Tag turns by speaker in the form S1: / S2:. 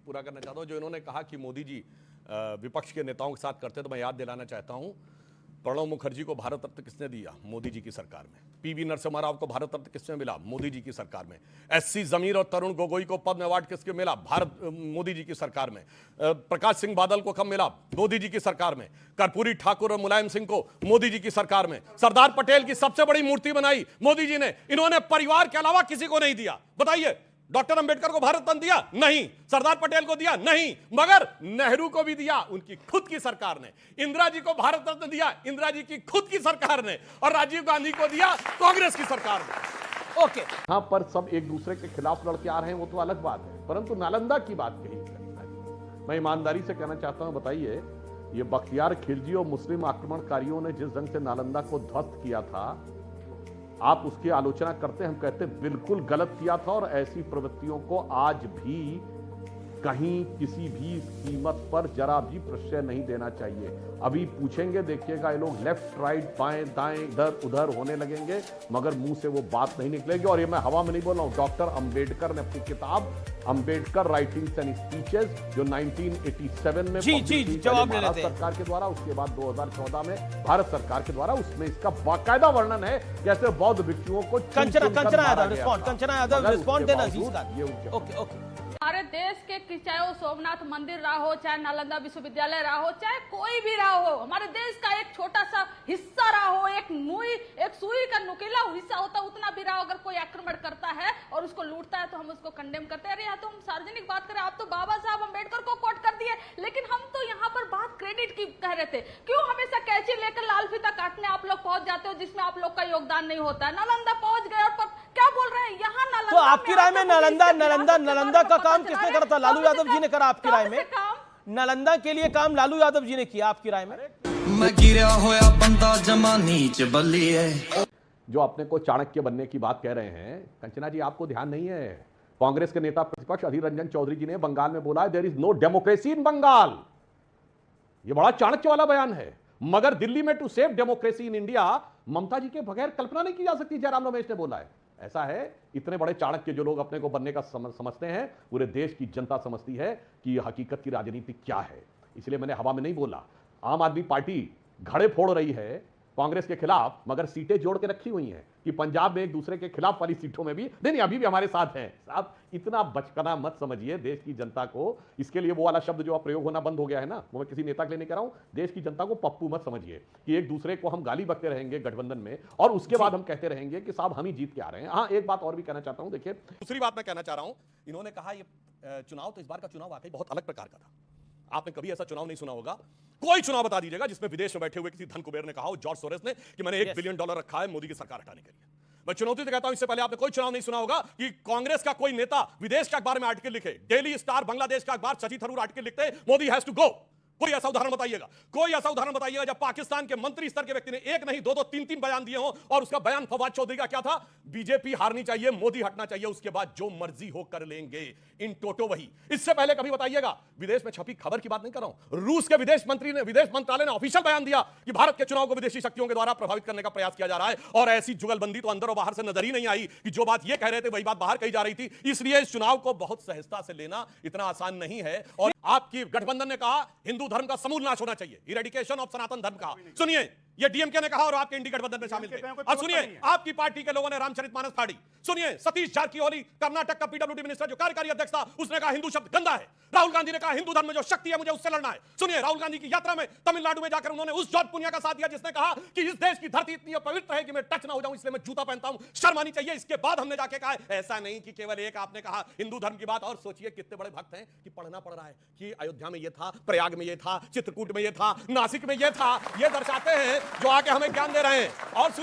S1: पूरा करना चाहता हूं। जो इन्होंने कहा कि मोदी जी विपक्ष के नेताओं के साथ करते, तो मैं याद दिलाना चाहता हूं, प्रणब मुखर्जी को भारत रत्न किसने दिया? मोदी जी की सरकार में। पीवी नरसिम्हा राव को भारत रत्न किसने मिला? मोदी जी की सरकार में। एससी जमीर और तरुण गोगोई को पद्म अवार्ड किसके मिला? मोदी जी की सरकार में। प्रकाश सिंह बादल को कब मिला? मोदी जी की सरकार में। कर्पूरी ठाकुर और मुलायम सिंह को मोदी जी की सरकार में। सरदार पटेल की सबसे बड़ी मूर्ति बनाई मोदी जी ने, इन्होंने परिवार के अलावा किसी को नहीं दिया। बताइए, डॉक्टर अंबेडकर को भारत रत्न दिया? नहीं। सरदार पटेल को दिया? नहीं। मगर नेहरू को भी दिया उनकी खुद की सरकार ने। इंदिरा जी को भारत रत्न दिया इंदिरा जी की खुद की सरकार ने, और राजीव गांधी को दिया कांग्रेस की सरकार ने।
S2: ओके,
S3: यहां पर सब एक दूसरे के खिलाफ लड़के आ रहे हैं, वो तो अलग बात है, परंतु नालंदा की बात कही। मैं ईमानदारी से कहना चाहता हूं, बताइए, ये बख्तियार खिलजी और मुस्लिम आक्रमणकारियों ने जिस ढंग से नालंदा को ध्वस्त किया था, आप उसकी आलोचना करते, हम कहते बिल्कुल गलत किया था। और ऐसी प्रवृत्तियों को आज भी कहीं किसी भी कीमत पर जरा भी प्रश्रय नहीं देना चाहिए। अभी पूछेंगे, देखिएगा, ये लोग लेफ्ट राइट बाएं दाएं इधर उधर होने लगेंगे, मगर मुंह से वो बात नहीं निकलेगी। और ये मैं हवा में नहीं बोल रहा हूं, डॉक्टर अंबेडकर ने अपनी किताब अंबेडकर राइटिंग्स एंड स्पीचेस जो 1987 में
S2: जवाब ले लेते हैं
S3: सरकार के द्वारा, उसके बाद 2014 में भारत सरकार के द्वारा, उसमें इसका बाकायदा वर्णन है कैसे बौद्ध भिक्षुओं को
S2: कंचना यादव रिस्पॉन्ड देना। ओके,
S4: हमारे देश के चाहे वो सोमनाथ मंदिर रहा हो, चाहे नालंदा विश्वविद्यालय रहा हो, चाहे कोई भी रहा हो, हमारे देश का एक छोटा सा हिस्सा रहा हो, एक सुई का नुकीला हिस्सा होता, उतना भी रहा हो, अगर कोई आक्रमण करता है और उसको लूटता है तो हम उसको कंडेम करते हैं। अरे यहाँ तो हम सार्वजनिक बात करें, आप तो बाबा साहब अम्बेडकर को कोट कर दिए, लेकिन हम तो यहाँ पर बात क्रेडिट की कह रहे थे। क्यों हमेशा कैंची लेकर लाल फीता काटने आप लोग पहुंच जाते हो, जिसमें आप लोग का योगदान नहीं होता है? नालंदा पहुंच गए और क्या बोल रहे हैं यहाँ नालंदा?
S2: तो आपकी राय में नालंदा का काम किसने करा था? लालू यादव जी ने करा आपकी राय में? नालंदा के लिए काम लालू यादव जी ने किया आपकी राय में?
S5: मैं गिरा होया बंदा जमा नीच बल्ली है।
S3: जो अपने को चाणक्य बनने की बात कह रहे हैं, कंचना जी, आपको ध्यान नहीं है, कांग्रेस के नेता प्रतिपक्ष अधीर रंजन चौधरी जी ने बंगाल में बोला है, there is no democracy in Bengal. यह बड़ा चाणक्य वाला बयान है। मगर दिल्ली में to save democracy in India, Mamata ji के बगैर कल्पना नहीं की जा सकती, जयराम रमेश ने बोला है। ऐसा है, इतने बड़े चाणक्य जो लोग अपने को बनने का समझते हैं, पूरे देश की जनता समझती है कि यह हकीकत की राजनीति क्या है। इसलिए मैंने हवा में नहीं बोला। आम आदमी पार्टी घड़े फोड़ रही है कांग्रेस के खिलाफ, मगर सीटें जोड़ के रखी हुई हैं कि पंजाब में एक दूसरे के खिलाफ वाली सीटों में भी नहीं, अभी भी हमारे साथ हैं। साहब, इतना बचपना मत समझिए देश की जनता को। इसके लिए वो वाला शब्द जो प्रयोग होना बंद हो गया है ना, वो मैं किसी नेता के लिए नहीं कह रहा हूं। देश की जनता को पप्पू मत समझिए कि एक दूसरे को हम गाली बकते रहेंगे गठबंधन में, और उसके बाद हम कहते रहेंगे कि साहब हम ही जीत के आ रहे हैं। हाँ, एक बात और भी कहना चाहता हूं, देखिए,
S1: दूसरी बात मैं कहना चाह रहा हूं, इन्होंने कहा ये चुनाव, तो इस बार का चुनाव वाकई बहुत अलग प्रकार का था। आपने कभी ऐसा चुनाव नहीं सुना होगा। कोई चुनाव बता दीजिएगा जिसमें विदेश में बैठे हुए किसी धन कुबेर ने कहा हो, जॉर्ज सोरेस ने, कि मैंने $1 बिलियन रखा है मोदी की सरकार हटाने के लिए। मैं चुनौती से कहता हूं, इससे पहले आपने कोई चुनाव नहीं सुना होगा कि कांग्रेस का कोई नेता विदेश के अखबार में आर्टिकल लिखे। डेली स्टार बांग्लादेश का अखबार शशि थरूर आर्टिकल लिखते, मोदी हैज टू गो। कोई ऐसा उदाहरण बताइएगा, कोई ऐसा उदाहरण बताइएगा जब पाकिस्तान के मंत्री स्तर के व्यक्ति ने एक नहीं, दो, 3 बयान दिए हो, और उसका बयान फवाद चौधरी का क्या था? बीजेपी हारनी चाहिए, मोदी हटना चाहिए, उसके बाद जो मर्जी हो कर लेंगे। इन टोटो वही। इससे पहले कभी बताइएगा, विदेश में छपी खबर की बात नहीं कर रहा हूं, रूस के विदेश मंत्रालय ने ऑफिशियल बयान दिया कि भारत के चुनाव को विदेशी शक्तियों के द्वारा प्रभावित करने का प्रयास किया जा रहा है। और ऐसी जुगलबंदी तो अंदर और बाहर से नजर ही नहीं आई कि जो बात ये कह रहे थे वही बात बाहर कही जा रही थी। इसलिए इस चुनाव को बहुत सहजता से लेना इतना आसान नहीं है। और आपकी गठबंधन ने कहा हिंदू धर्म का समूल नाश होना चाहिए, इरेडिकेशन ऑफ सनातन धर्म का। सुनिए, ये डीएमके ने कहा और आपके इंडी गठबंधन में शामिल थे। और सुनिए, आपकी पार्टी के लोगों ने रामचरितमानस फाड़ी। सुनिए, सतीश जारकिहोली, कर्नाटक का पीडब्ल्यूडी मिनिस्टर जो कार्यकारी अध्यक्ष था, उसने कहा हिंदू शब्द गंदा है। राहुल गांधी ने कहा हिंदू धर्म में जो शक्ति है मुझे उससे लड़ना है। सुनिए, राहुल गांधी की यात्रा में तमिलनाडु में जाकर उन्होंने उस जॉर्ज पुनिया का साथ दिया जिसने कहा कि इस देश की धरती इतनी पवित्र है कि मैं टच ना हो जाऊं, इसलिए मैं जूता पहनता हूं, शर्म आनी चाहिए। इसके बाद हमने जाके कहा ऐसा नहीं कि केवल एक आपने कहा हिंदू धर्म की बात। और सोचिए कितने बड़े भक्त हैं कि पढ़ना पड़ रहा है कि अयोध्या में यह था, प्रयाग में यह था, चित्रकूट में यह था, नासिक में यह था। ये दर्शाते हैं जो आके हमें ज्ञान दे रहे हैं। और